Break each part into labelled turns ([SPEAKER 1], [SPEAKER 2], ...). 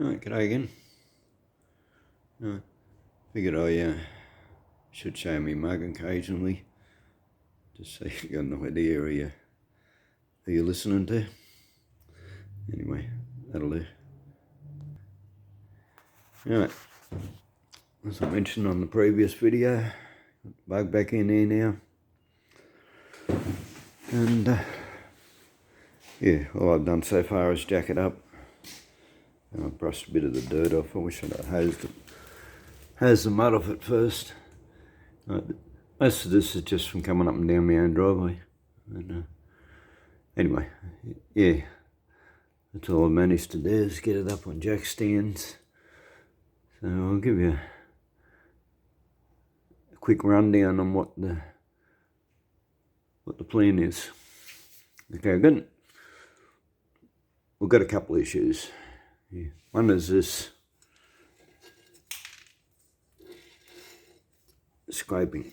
[SPEAKER 1] Alright, g'day again. Figured I should show me mug occasionally, just so you got an idea who you're listening to. Anyway, that'll do. Alright, as I mentioned on the previous video, bug back in there now. And yeah, all I've done so far is jack it up. I've brushed a bit of the dirt off. I wish I'd hosed the mud off it first. Most of this is just from coming up and down my own driveway. And, anyway, yeah, that's all I managed to do is get it up on jack stands. So I'll give you a quick rundown on what the plan is. Okay, good. We've got a couple of issues. Yeah. One is this scraping.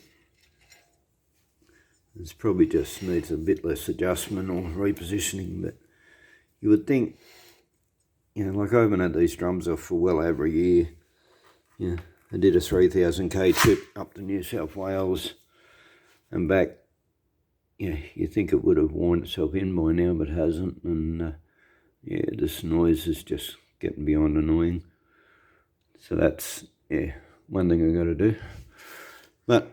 [SPEAKER 1] This probably just needs a bit less adjustment or repositioning, but you would think, you know, like I haven't had these drums off for well over a year. Yeah, I did a 3,000k trip up to New South Wales and back. Yeah, you think it would have worn itself in by now, but hasn't. And yeah, this noise is just getting beyond annoying. So that's, yeah, one thing I've got to do. But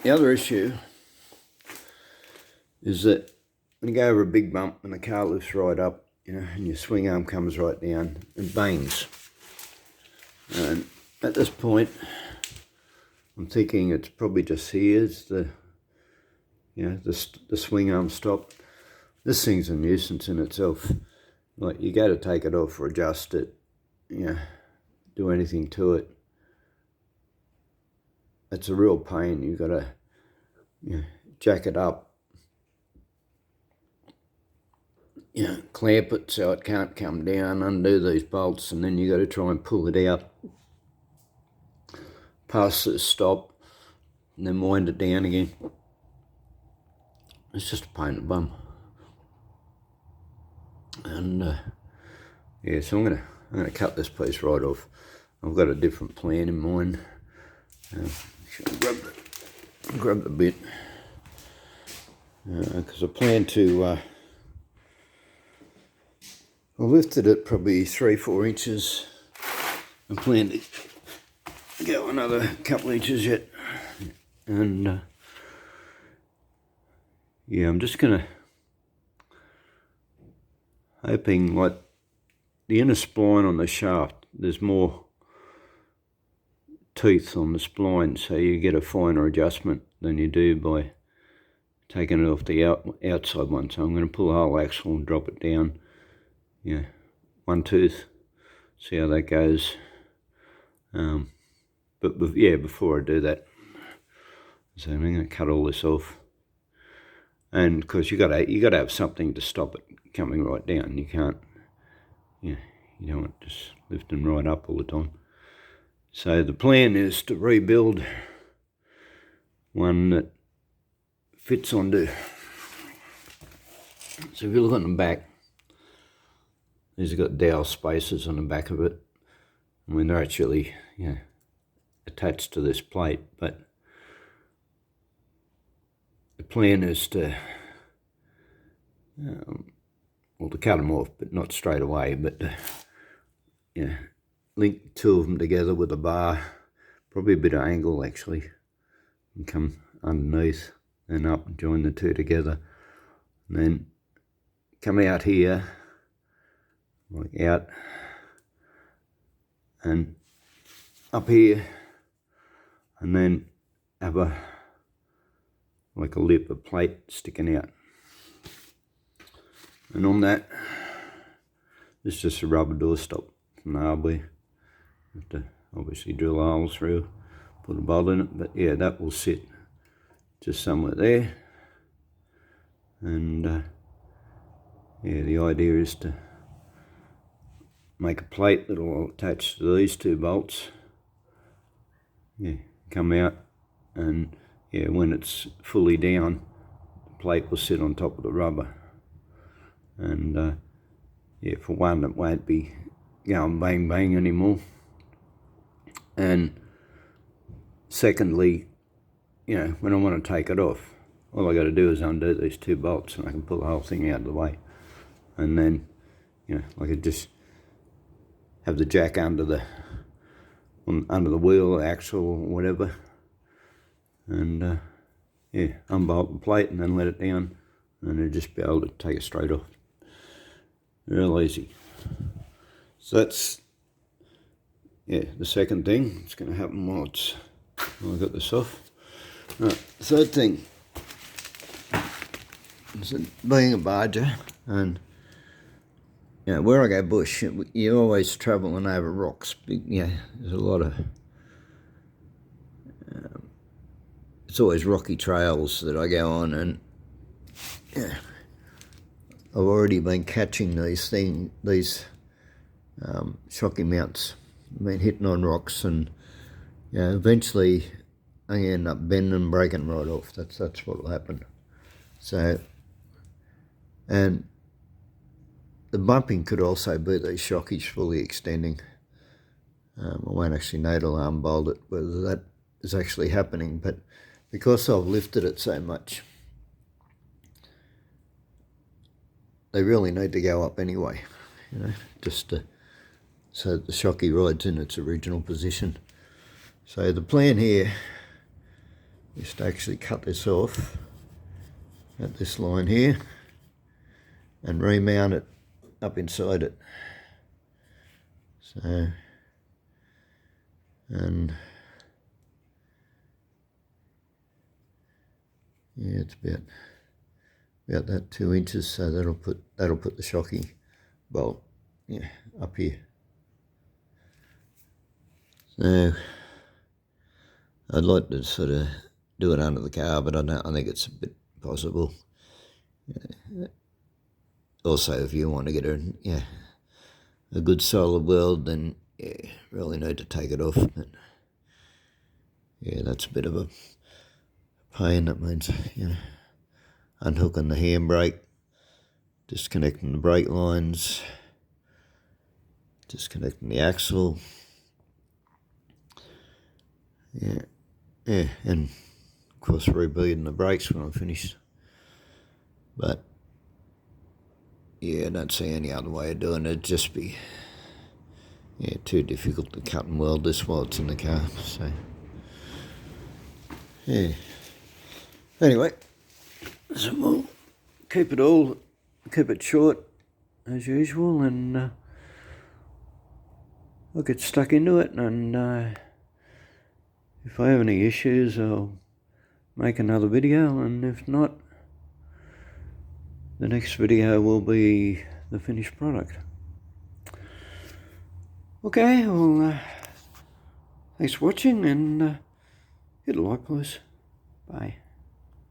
[SPEAKER 1] the other issue is that when you go over a big bump and the car lifts right up, you know, and your swing arm comes right down and bangs. And at this point, I'm thinking it's probably just here's the swing arm stop. This thing's a nuisance in itself. Like, you go to take it off or adjust it, you know, do anything to it. It's a real pain. You've got to, you know, jack it up, you know, clamp it so it can't come down, undo these bolts, and then you got to try and pull it out past the stop and then wind it down again. It's just a pain in the bum. And yeah, so I'm gonna cut this piece right off. I've got a different plan in mind. Should grab the bit because I plan to. I lifted it probably 3-4 inches. I plan to go another couple inches yet, and yeah, I'm just gonna hoping, like, the inner spline on the shaft, there's more teeth on the spline, so you get a finer adjustment than you do by taking it off the outside one. So I'm going to pull the whole axle and drop it down, you know, one tooth, see how that goes. But yeah, before I do that, so I'm going to cut all this off, and because you got to have something to stop it coming right down. You can't, you don't want it just lifting right up all the time. So the plan is to rebuild one that fits onto. So if you look on the back, these have got dowel spacers on the back of it. I mean, they're actually, you know, attached to this plate, but the plan is to, well, to cut them off, but not straight away, but you know, link two of them together with a bar, probably a bit of angle actually, and come underneath and up and join the two together, and then come out here, like out and up here, and then have like a lip, a plate sticking out. And on that, it's just a rubber doorstop from the hardware. Have to obviously drill a hole through, put a bolt in it, but yeah, that will sit just somewhere there. And yeah, the idea is to make a plate that will attach to these two bolts. Yeah, come out, and yeah, when it's fully down, the plate will sit on top of the rubber. And yeah, for one, it won't be going bang bang anymore. And secondly, you know, when I want to take it off, all I got to do is undo these 2 bolts and I can pull the whole thing out of the way. And then, you know, I could just have the jack under the wheel, axle, or whatever, and yeah, unbolt the plate and then let it down, and it'll just be able to take it straight off. Real easy. So that's, yeah, the second thing. It's going to happen while I got this off. Right, third thing is being a barger, and you know, where I go bush, you're always travelling over rocks. Yeah, there's a lot of it's always rocky trails that I go on, and yeah, I've already been catching these shocky mounts. I've been hitting on rocks, and you know, eventually I end up bending and breaking right off. That's what will happen. So, and the bumping could also be these shockies fully extending. I won't actually know till I unbolt it whether that is actually happening, but because I've lifted it so much, they really need to go up anyway, you know, just so that the shocky rides in its original position. So the plan here is to actually cut this off at this line here and remount it up inside it. So, and yeah, it's about that 2 inches, so that'll put the shocky bolt, yeah, up here. So I'd like to sort of do it under the car, but I think it's a bit possible. Yeah. Also, if you want to get a good solid weld, then yeah, really need to take it off. But yeah, that's a bit of a pain. That means, you know, unhooking the handbrake, disconnecting the brake lines, disconnecting the axle. Yeah, and of course rebeading the brakes when I'm finished. But yeah, I don't see any other way of doing it. It'd just be too difficult to cut and weld this while it's in the car. So yeah. Anyway, so we'll keep it short as usual, and I'll get stuck into it, and if I have any issues, I'll make another video, and if not, the next video will be the finished product. Okay, well, thanks for watching, and hit a like, please. Bye.